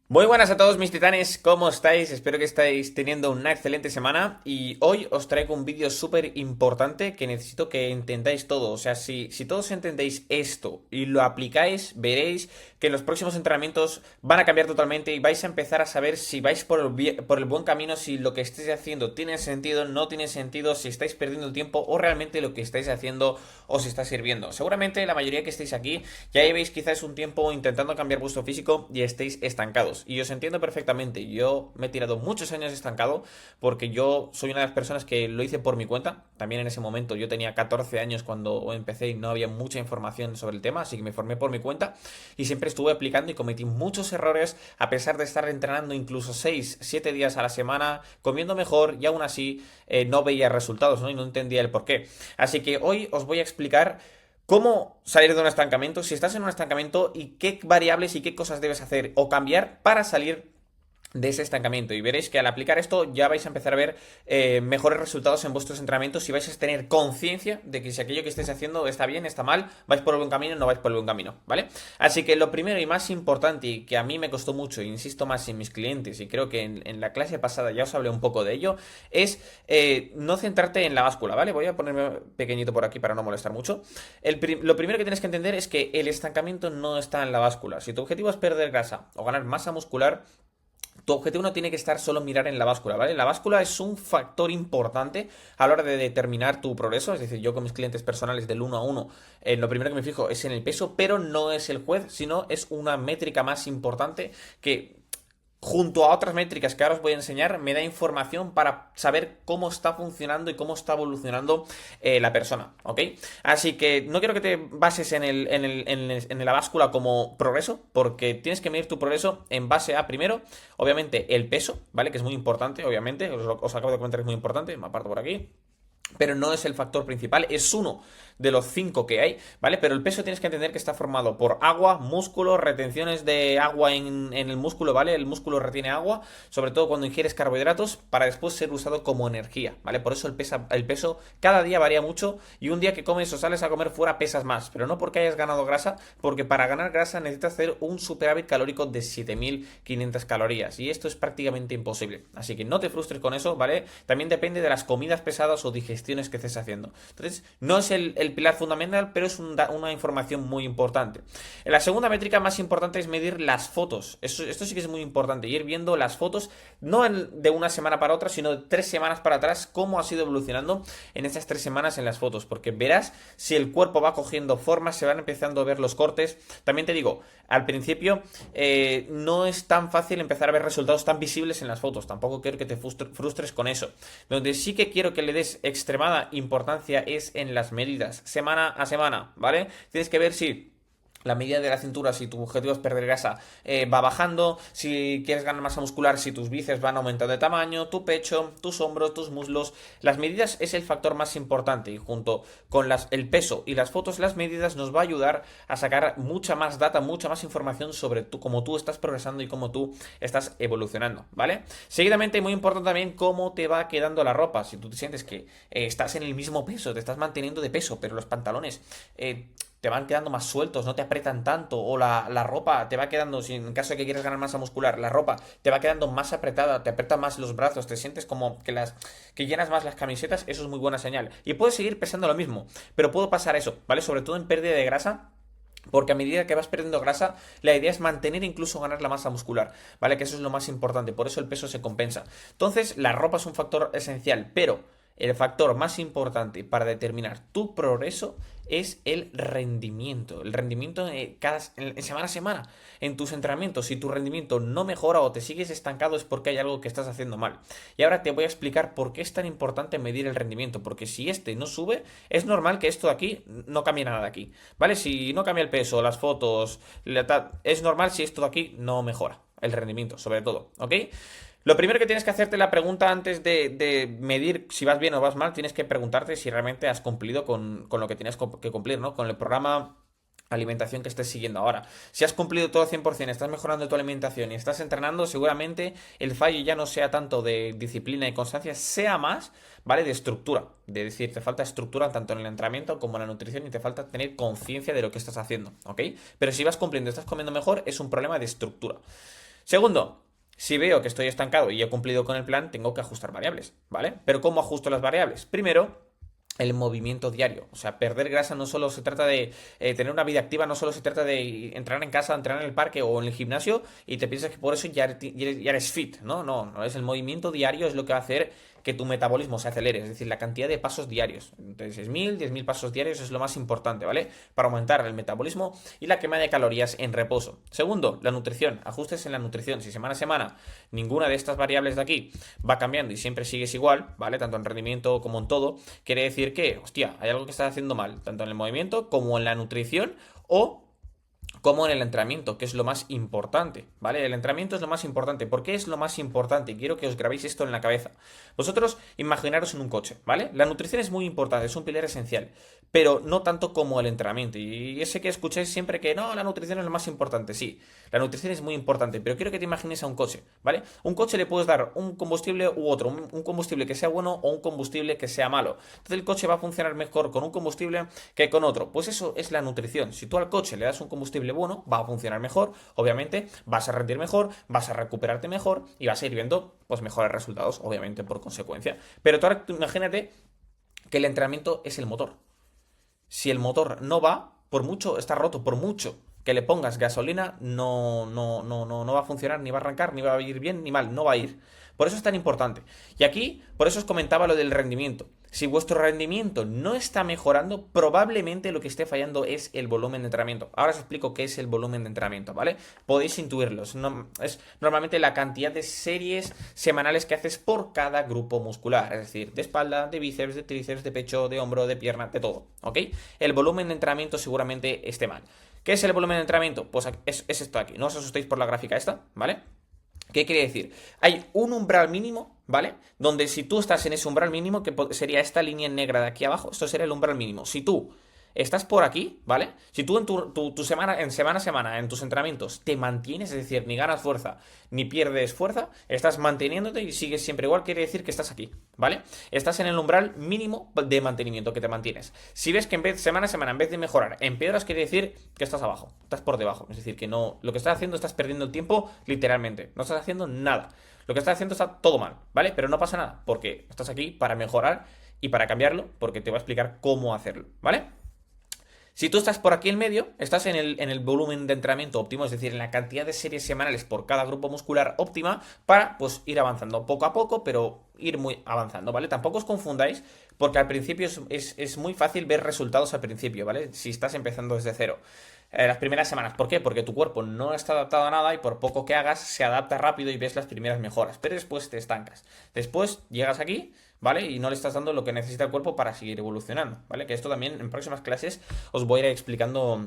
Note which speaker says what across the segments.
Speaker 1: Muy buenas a todos mis titanes, ¿cómo estáis? Espero que estáis teniendo una excelente semana y hoy os traigo un vídeo súper importante que necesito que entendáis todo. O sea, si todos entendéis esto y lo aplicáis, veréis que en los próximos entrenamientos van a cambiar totalmente y vais a empezar a saber si vais por el buen camino, si lo que estáis haciendo tiene sentido, no tiene sentido, si estáis perdiendo el tiempo o realmente lo que estáis haciendo os está sirviendo. Seguramente la mayoría que estáis aquí ya llevéis quizás un tiempo intentando cambiar vuestro físico y estéis estancados. Y os entiendo perfectamente. Yo me he tirado muchos años estancado porque yo soy una de las personas que lo hice por mi cuenta. También en ese momento yo tenía 14 años cuando empecé y no había mucha información sobre el tema, así que me formé por mi cuenta y siempre estuve aplicando y cometí muchos errores a pesar de estar entrenando incluso 6 7 días a la semana, comiendo mejor y aún así no veía resultados, ¿no? Y no entendía el por qué. Así que hoy os voy a explicar cómo salir de un estancamiento, si estás en un estancamiento y qué variables y qué cosas debes hacer o cambiar para salir de ese estancamiento. Y veréis que al aplicar esto ya vais a empezar a ver mejores resultados en vuestros entrenamientos y vais a tener conciencia de que si aquello que estáis haciendo está bien, está mal, vais por el buen camino o no vais por el buen camino, ¿vale? Así que lo primero y más importante y que a mí me costó mucho, e insisto más en mis clientes y creo que en la clase pasada ya os hablé un poco de ello, es no centrarte en la báscula, ¿vale? Voy a ponerme pequeñito por aquí para no molestar mucho. Lo primero que tienes que entender es que el estancamiento no está en la báscula. Si tu objetivo es perder grasa o ganar masa muscular, tu objetivo no tiene que estar solo mirar en la báscula, ¿vale? La báscula es un factor importante a la hora de determinar tu progreso, es decir, yo con mis clientes personales del 1 a 1, lo primero que me fijo es en el peso, pero no es el juez, sino es una métrica más importante que junto a otras métricas que ahora os voy a enseñar, me da información para saber cómo está funcionando y cómo está evolucionando la persona, ¿ok? Así que no quiero que te bases en la báscula como progreso, porque tienes que medir tu progreso en base a, primero, obviamente, el peso, ¿vale? Que es muy importante, obviamente, os acabo de comentar que es muy importante, me aparto por aquí. Pero no es el factor principal, es uno de los 5 que hay, ¿vale? Pero el peso tienes que entender que está formado por agua, músculo, retenciones de agua en el músculo, ¿vale? El músculo retiene agua, sobre todo cuando ingieres carbohidratos, para después ser usado como energía, ¿vale? Por eso el peso cada día varía mucho y un día que comes o sales a comer fuera pesas más, pero no porque hayas ganado grasa, porque para ganar grasa necesitas hacer un superávit calórico de 7.500 calorías y esto es prácticamente imposible. Así que no te frustres con eso, ¿vale? También depende de las comidas pesadas o digestiones que estés haciendo. Entonces, no es el pilar fundamental, pero es una información muy importante. La segunda métrica más importante es medir las fotos. Esto sí que es muy importante, ir viendo las fotos, no de una semana para otra, sino de 3 semanas para atrás, cómo ha sido evolucionando en estas 3 semanas en las fotos, porque verás si el cuerpo va cogiendo forma, se van empezando a ver los cortes. También te digo, al principio no es tan fácil empezar a ver resultados tan visibles en las fotos, tampoco quiero que te frustres con eso. Donde sí que quiero que le des extremada importancia es en las medidas, semana a semana, ¿vale? Tienes que ver si la medida de la cintura, si tu objetivo es perder grasa, va bajando, si quieres ganar masa muscular, si tus bíceps van aumentando de tamaño, tu pecho, tus hombros, tus muslos. Las medidas es el factor más importante y junto con el peso y las fotos, las medidas nos va a ayudar a sacar mucha más data, mucha más información sobre cómo tú estás progresando y cómo tú estás evolucionando, ¿vale? Seguidamente, muy importante también cómo te va quedando la ropa. Si tú te sientes que estás en el mismo peso, te estás manteniendo de peso, pero los pantalones te van quedando más sueltos, no te apretan tanto, o la ropa te va quedando, si en caso de que quieras ganar masa muscular, la ropa te va quedando más apretada, te aprieta más los brazos, te sientes como que llenas más las camisetas, eso es muy buena señal. Y puedes seguir pesando lo mismo, pero puedo pasar eso, ¿vale? Sobre todo en pérdida de grasa. Porque a medida que vas perdiendo grasa, la idea es mantener e incluso ganar la masa muscular, ¿vale? Que eso es lo más importante, por eso el peso se compensa. Entonces, la ropa es un factor esencial, pero el factor más importante para determinar tu progreso es el rendimiento. El rendimiento en semana a semana, en tus entrenamientos. Si tu rendimiento no mejora o te sigues estancado es porque hay algo que estás haciendo mal. Y ahora te voy a explicar por qué es tan importante medir el rendimiento. Porque si este no sube, es normal que esto de aquí no cambie nada de aquí. ¿Vale? Si no cambia el peso, las fotos, es normal si esto de aquí no mejora. El rendimiento, sobre todo. ¿Ok? Lo primero que tienes que hacerte la pregunta antes de medir si vas bien o vas mal, tienes que preguntarte si realmente has cumplido con lo que tienes que cumplir, ¿no? Con el programa alimentación que estés siguiendo ahora. Si has cumplido todo al 100%, estás mejorando tu alimentación y estás entrenando, seguramente el fallo ya no sea tanto de disciplina y constancia, sea más, ¿vale? De estructura. De decir, te falta estructura tanto en el entrenamiento como en la nutrición y te falta tener conciencia de lo que estás haciendo, ¿ok? Pero si vas cumpliendo, estás comiendo mejor, es un problema de estructura. Segundo, si veo que estoy estancado y he cumplido con el plan, tengo que ajustar variables, ¿vale? Pero ¿cómo ajusto las variables? Primero, el movimiento diario. O sea, perder grasa no solo se trata de tener una vida activa, no solo se trata de entrar en casa, entrenar en el parque o en el gimnasio y te piensas que por eso ya eres fit, ¿no? No, no, es el movimiento diario es lo que va a hacer que tu metabolismo se acelere, es decir, la cantidad de pasos diarios. Entonces, 6.000, 10.000 pasos diarios es lo más importante, ¿vale? Para aumentar el metabolismo y la quema de calorías en reposo. Segundo, la nutrición. Ajustes en la nutrición. Si semana a semana ninguna de estas variables de aquí va cambiando y siempre sigues igual, ¿vale? Tanto en rendimiento como en todo, quiere decir que, hostia, hay algo que estás haciendo mal, tanto en el movimiento como en la nutrición o como en el entrenamiento, que es lo más importante, ¿vale? El entrenamiento es lo más importante. ¿Por qué es lo más importante? Quiero que os grabéis esto en la cabeza. Vosotros imaginaros en un coche, ¿vale? La nutrición es muy importante, es un pilar esencial, pero no tanto como el entrenamiento. Y yo sé que escucháis siempre que no, la nutrición es lo más importante. Sí, la nutrición es muy importante, pero quiero que te imagines a un coche, ¿vale? Un coche le puedes dar un combustible u otro, un combustible que sea bueno o un combustible que sea malo. Entonces el coche va a funcionar mejor con un combustible que con otro. Pues eso es la nutrición. Si tú al coche le das un combustible bueno, va a funcionar mejor, obviamente, vas a rendir mejor, vas a recuperarte mejor y vas a ir viendo pues mejores resultados, obviamente, por consecuencia. Pero tú imagínate que el entrenamiento es el motor. Si el motor no va, por mucho, está roto, por mucho que le pongas gasolina, no va a funcionar, ni va a arrancar, ni va a ir bien, ni mal, no va a ir. Por eso es tan importante. Y aquí, por eso os comentaba lo del rendimiento. Si vuestro rendimiento no está mejorando, probablemente lo que esté fallando es el volumen de entrenamiento. Ahora os explico qué es el volumen de entrenamiento, ¿vale? Podéis intuirlo. Es normalmente la cantidad de series semanales que haces por cada grupo muscular. Es decir, de espalda, de bíceps, de tríceps, de pecho, de hombro, de pierna, de todo, ¿ok? El volumen de entrenamiento seguramente esté mal. ¿Qué es el volumen de entrenamiento? Pues es esto aquí. No os asustéis por la gráfica esta, ¿vale? ¿Qué quiere decir? Hay un umbral mínimo, ¿vale? Donde si tú estás en ese umbral mínimo, que sería esta línea negra de aquí abajo, esto sería el umbral mínimo. Si tú estás por aquí, ¿vale? Si tú en tu semana, semana a semana, en tus entrenamientos, te mantienes, es decir, ni ganas fuerza, ni pierdes fuerza, estás manteniéndote y sigues siempre igual, quiere decir que estás aquí, ¿vale? Estás en el umbral mínimo de mantenimiento que te mantienes. Si ves que en vez, semana a semana, en vez de mejorar, empeoras, quiere decir que estás abajo, estás por debajo. Es decir, que no, lo que estás haciendo, estás perdiendo el tiempo literalmente. No estás haciendo nada. Lo que estás haciendo está todo mal, ¿vale? Pero no pasa nada, porque estás aquí para mejorar y para cambiarlo, porque te voy a explicar cómo hacerlo, ¿vale? Si tú estás por aquí en medio, estás en el volumen de entrenamiento óptimo, es decir, en la cantidad de series semanales por cada grupo muscular óptima para pues ir avanzando poco a poco, pero ir muy avanzando, ¿vale? Tampoco os confundáis, porque al principio es muy fácil ver resultados al principio, ¿vale? Si estás empezando desde cero. Las primeras semanas. ¿Por qué? Porque tu cuerpo no está adaptado a nada y por poco que hagas se adapta rápido y ves las primeras mejoras. Pero después te estancas. Después llegas aquí, ¿vale? Y no le estás dando lo que necesita el cuerpo para seguir evolucionando, ¿vale? Que esto también en próximas clases os voy a ir explicando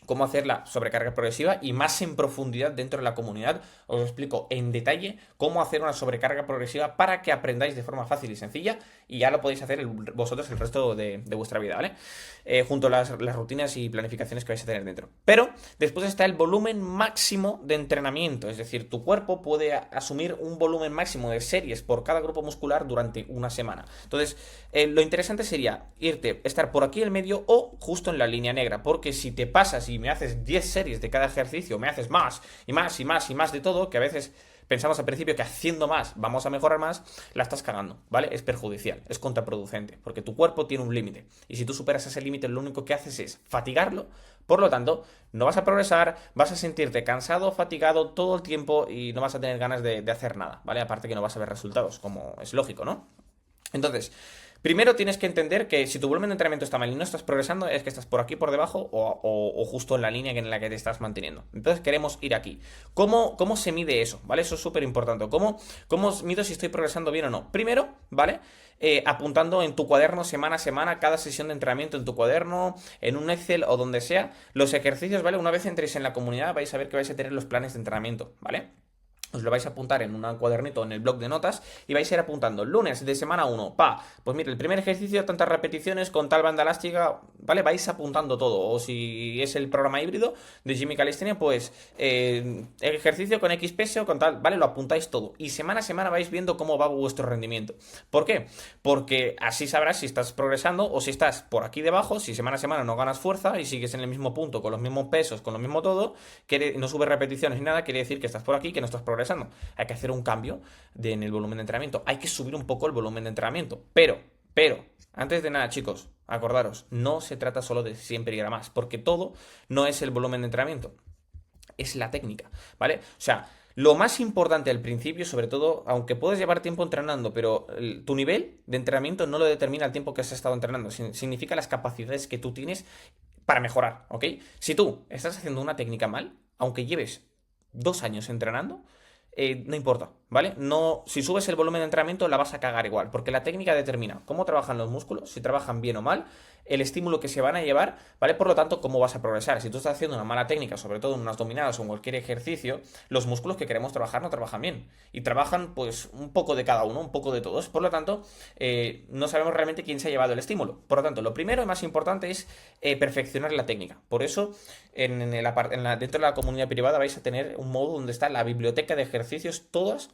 Speaker 1: cómo hacer la sobrecarga progresiva y más en profundidad dentro de la comunidad. Os explico en detalle cómo hacer una sobrecarga progresiva para que aprendáis de forma fácil y sencilla y ya lo podéis hacer vosotros el resto de vuestra vida, ¿vale? Junto a las rutinas y planificaciones que vais a tener dentro. Pero después está el volumen máximo de entrenamiento, es decir, tu cuerpo puede asumir un volumen máximo de series por cada grupo muscular durante una semana. Entonces, lo interesante sería estar por aquí en medio o justo en la línea negra, porque si te pasas y me haces 10 series de cada ejercicio, me haces más y más y más y más de todo, que a veces pensamos al principio que haciendo más vamos a mejorar más, la estás cagando, ¿vale? Es perjudicial, es contraproducente, porque tu cuerpo tiene un límite. Y si tú superas ese límite, lo único que haces es fatigarlo. Por lo tanto, no vas a progresar, vas a sentirte cansado, fatigado todo el tiempo y no vas a tener ganas de hacer nada, ¿vale? Aparte que no vas a ver resultados, como es lógico, ¿no? Entonces, primero tienes que entender que si tu volumen de entrenamiento está mal y no estás progresando, es que estás por aquí por debajo o justo en la línea en la que te estás manteniendo. Entonces queremos ir aquí. ¿Cómo se mide eso? ¿Vale? Eso es súper importante. ¿Cómo mido si estoy progresando bien o no? Primero, ¿vale? Apuntando en tu cuaderno semana a semana, cada sesión de entrenamiento en tu cuaderno, en un Excel o donde sea, los ejercicios, ¿vale? Una vez entréis en la comunidad vais a ver que vais a tener los planes de entrenamiento, ¿vale? os lo vais a apuntar en un cuadernito en el blog de notas y vais a ir apuntando lunes de semana 1, pues mire, el primer ejercicio, tantas repeticiones con tal banda elástica, ¿vale? Vais apuntando todo. O si es el programa híbrido de Jimmy Calistenia, pues ejercicio con X peso, con tal, ¿vale? Lo apuntáis todo. Y semana a semana vais viendo cómo va vuestro rendimiento. ¿Por qué? Porque así sabrás si estás progresando o si estás por aquí debajo, si semana a semana no ganas fuerza y sigues en el mismo punto, con los mismos pesos, con lo mismo todo, no subes repeticiones ni nada, quiere decir que estás por aquí, que no estás progresando. Hay que hacer un cambio en el volumen de entrenamiento. Hay que subir un poco el volumen de entrenamiento. Pero, antes de nada, chicos, acordaros, no se trata solo de siempre ir a más, porque todo no es el volumen de entrenamiento, es la técnica, ¿vale? O sea, lo más importante al principio, sobre todo, aunque puedes llevar tiempo entrenando, pero tu nivel de entrenamiento no lo determina el tiempo que has estado entrenando, significa las capacidades que tú tienes para mejorar, ¿ok? Si tú estás haciendo una técnica mal, aunque lleves 2 años entrenando, no importa, ¿vale? No, si subes el volumen de entrenamiento la vas a cagar igual, porque la técnica determina cómo trabajan los músculos, si trabajan bien o mal, el estímulo que se van a llevar, ¿vale? Por lo tanto, cómo vas a progresar. Si tú estás haciendo una mala técnica, sobre todo en unas dominadas o en cualquier ejercicio, los músculos que queremos trabajar no trabajan bien. Y trabajan, pues, un poco de cada uno, un poco de todos. Por lo tanto, no sabemos realmente quién se ha llevado el estímulo. Por lo tanto, lo primero y más importante es perfeccionar la técnica. Por eso, dentro de la comunidad privada vais a tener un modo donde está la biblioteca de ejercicios, todas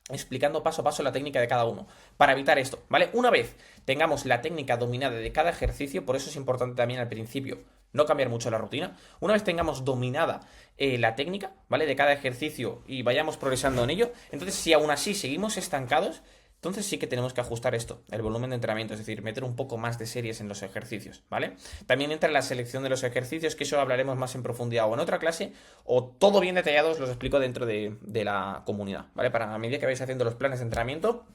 Speaker 1: explicando paso a paso la técnica de cada uno, para evitar esto, ¿vale? Una vez tengamos la técnica dominada de cada ejercicio, por eso es importante también al principio no cambiar mucho la rutina, una vez tengamos dominada la técnica, ¿vale? De cada ejercicio y vayamos progresando en ello, entonces si aún así seguimos estancados, entonces sí que tenemos que ajustar esto, el volumen de entrenamiento, es decir, meter un poco más de series en los ejercicios, ¿vale? También entra la selección de los ejercicios, que eso hablaremos más en profundidad o en otra clase, o todo bien detallado os los explico dentro de la comunidad, ¿vale? Para a medida que vais haciendo los planes de entrenamiento,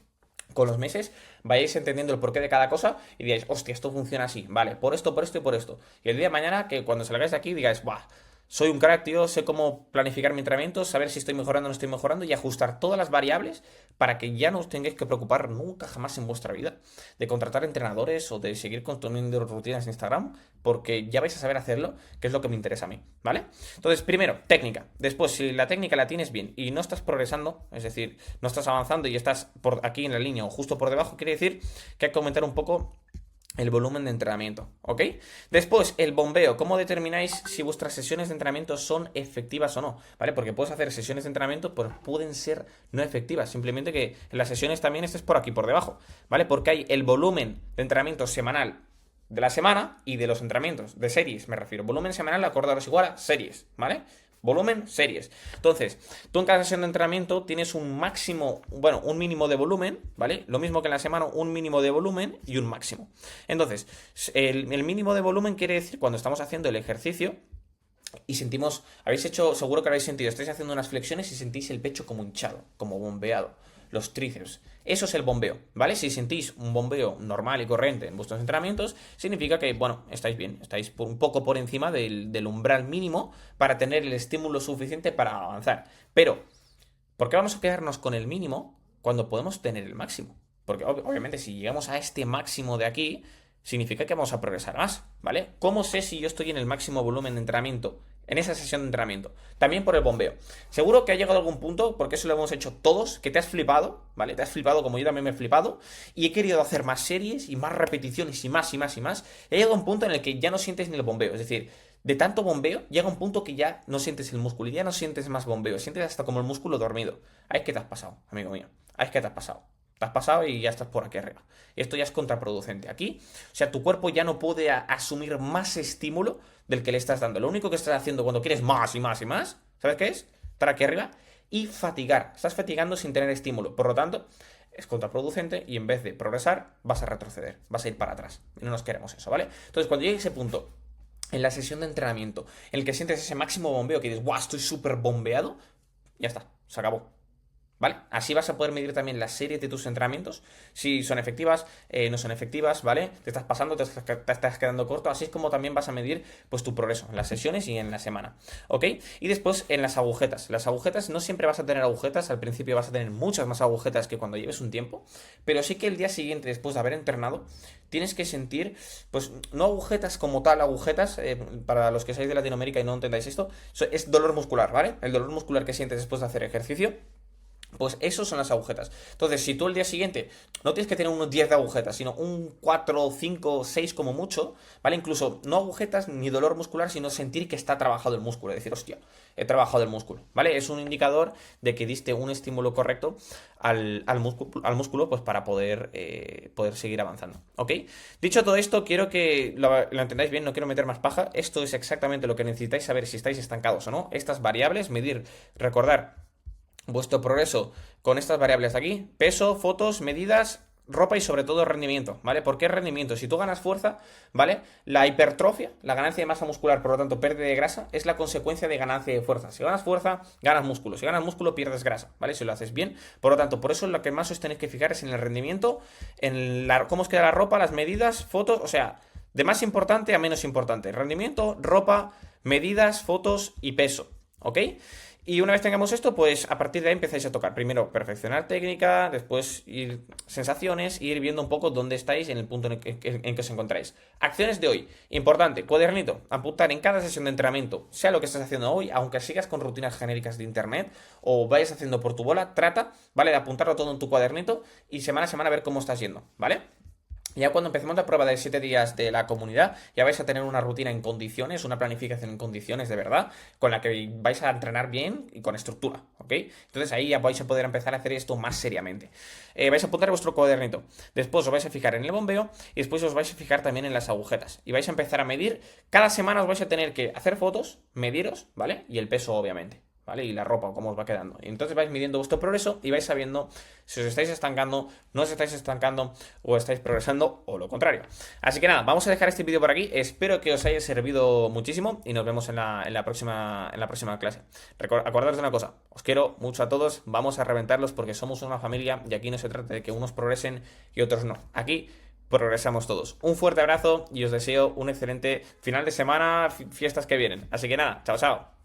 Speaker 1: con los meses, vayáis entendiendo el porqué de cada cosa y digáis, hostia, esto funciona así, vale, por esto y por esto. Y el día de mañana, que cuando salgáis de aquí, digáis, ¡buah! Soy un crack, tío, sé cómo planificar mi entrenamiento, saber si estoy mejorando o no estoy mejorando y ajustar todas las variables para que ya no os tengáis que preocupar nunca jamás en vuestra vida de contratar entrenadores o de seguir construyendo rutinas en Instagram, porque ya vais a saber hacerlo, que es lo que me interesa a mí, ¿vale? Entonces, primero, técnica. Después, si la técnica la tienes bien y no estás progresando, es decir, no estás avanzando y estás por aquí en la línea o justo por debajo, quiere decir que hay que aumentar un poco el volumen de entrenamiento, ¿ok? Después, el bombeo. ¿Cómo determináis si vuestras sesiones de entrenamiento son efectivas o no? ¿Vale? Porque puedes hacer sesiones de entrenamiento, pero pueden ser no efectivas. Simplemente que en las sesiones también estés por aquí, por debajo, ¿vale? Porque hay el volumen de entrenamiento semanal de la semana y de los entrenamientos, de series, me refiero. Volumen semanal, acordaros igual a series, ¿vale? Volumen, series. Entonces, tú en cada sesión de entrenamiento tienes un máximo, bueno, un mínimo de volumen, ¿vale? Lo mismo que en la semana, un mínimo de volumen y un máximo. Entonces, el mínimo de volumen quiere decir cuando estamos haciendo el ejercicio y sentimos, habéis hecho, seguro que habéis sentido, estáis haciendo unas flexiones y sentís el pecho como hinchado, como bombeado, los tríceps. Eso es el bombeo, ¿vale? Si sentís un bombeo normal y corriente en vuestros entrenamientos, significa que, bueno, estáis bien, estáis un poco por encima del umbral mínimo para tener el estímulo suficiente para avanzar. Pero, ¿por qué vamos a quedarnos con el mínimo cuando podemos tener el máximo? Porque obviamente si llegamos a este máximo de aquí, significa que vamos a progresar más, ¿vale? ¿Cómo sé si yo estoy en el máximo volumen de entrenamiento en esa sesión de entrenamiento? También por el bombeo. Seguro que ha llegado a algún punto, porque eso lo hemos hecho todos, que te has flipado, ¿vale? Te has flipado como yo también me he flipado y he querido hacer más series y más repeticiones y más y más y más. He llegado a un punto en el que ya no sientes ni el bombeo, es decir, de tanto bombeo llega un punto que ya no sientes el músculo y ya no sientes más bombeo, sientes hasta como el músculo dormido. Ahí es que te has pasado, amigo mío. Ahí es que te has pasado. Te has pasado y ya estás por aquí arriba. Y esto ya es contraproducente. Aquí, o sea, tu cuerpo ya no puede asumir más estímulo del que le estás dando. Lo único que estás haciendo cuando quieres más y más y más, ¿sabes qué es? Estar aquí arriba y fatigar. Estás fatigando sin tener estímulo. Por lo tanto, es contraproducente y en vez de progresar, vas a retroceder. Vas a ir para atrás. Y no nos queremos eso, ¿vale? Entonces, cuando llegue ese punto en la sesión de entrenamiento en el que sientes ese máximo bombeo que dices, ¡guau! Estoy súper bombeado, ya está, se acabó. ¿Vale? Así vas a poder medir también la serie de tus entrenamientos, si son efectivas, no son efectivas, ¿vale? Te estás pasando, te estás quedando corto, así es como también vas a medir pues tu progreso en las sesiones y en la semana, ¿ok? Y después en las agujetas. Las agujetas no siempre vas a tener agujetas, al principio vas a tener muchas más agujetas que cuando lleves un tiempo, pero sí que el día siguiente, después de haber entrenado, tienes que sentir, pues no agujetas como tal, agujetas, para los que sois de Latinoamérica y no entendáis esto, es dolor muscular, ¿vale? El dolor muscular que sientes después de hacer ejercicio Pues esos son las agujetas. Entonces, si tú el día siguiente no tienes que tener unos 10 de agujetas, sino un 4, 5, 6 como mucho, ¿vale? Incluso no agujetas ni dolor muscular, sino sentir que está trabajado el músculo. Decir, hostia, he trabajado el músculo, ¿vale? Es un indicador de que diste un estímulo correcto al músculo, pues para poder seguir avanzando, ¿ok? Dicho todo esto, quiero que lo entendáis bien, no quiero meter más paja. Esto es exactamente lo que necesitáis saber si estáis estancados o no. Estas variables, medir, recordar vuestro progreso con estas variables de aquí: peso, fotos, medidas, ropa y sobre todo rendimiento, ¿vale? ¿Por qué rendimiento? Si tú ganas fuerza, ¿vale? La hipertrofia, la ganancia de masa muscular, por lo tanto pérdida de grasa, es la consecuencia de ganancia de fuerza. Si ganas fuerza, ganas músculo. Si ganas músculo, pierdes grasa, ¿vale? Si lo haces bien. Por lo tanto, por eso lo que más os tenéis que fijar es en el rendimiento, cómo os queda la ropa, las medidas, fotos, o sea, de más importante a menos importante. Rendimiento, ropa, medidas, fotos y peso, ¿ok? Y una vez tengamos esto, pues a partir de ahí empezáis a tocar. Primero perfeccionar técnica, después ir sensaciones, ir viendo un poco dónde estáis en el punto en que os encontráis. Acciones de hoy. Importante, cuadernito. Apuntar en cada sesión de entrenamiento, sea lo que estés haciendo hoy, aunque sigas con rutinas genéricas de internet o vayas haciendo por tu bola, trata, ¿vale? De apuntarlo todo en tu cuadernito y semana a semana ver cómo estás yendo, ¿vale? Ya cuando empecemos la prueba de 7 días de la comunidad, ya vais a tener una rutina en condiciones, una planificación en condiciones de verdad, con la que vais a entrenar bien y con estructura, ¿ok? Entonces ahí ya vais a poder empezar a hacer esto más seriamente. Vais a apuntar vuestro cuadernito, después os vais a fijar en el bombeo y después os vais a fijar también en las agujetas. Y vais a empezar a medir, cada semana os vais a tener que hacer fotos, mediros, ¿vale? Y el peso obviamente, ¿vale? Y la ropa, cómo os va quedando. Y entonces vais midiendo vuestro progreso y vais sabiendo si os estáis estancando, no os estáis estancando o estáis progresando o lo contrario. Así que nada, vamos a dejar este vídeo por aquí. Espero que os haya servido muchísimo y nos vemos en la próxima clase. Acordaros de una cosa, os quiero mucho a todos, vamos a reventarlos porque somos una familia y aquí no se trata de que unos progresen y otros no. Aquí progresamos todos. Un fuerte abrazo y os deseo un excelente final de semana, fiestas que vienen. Así que nada, chao, chao.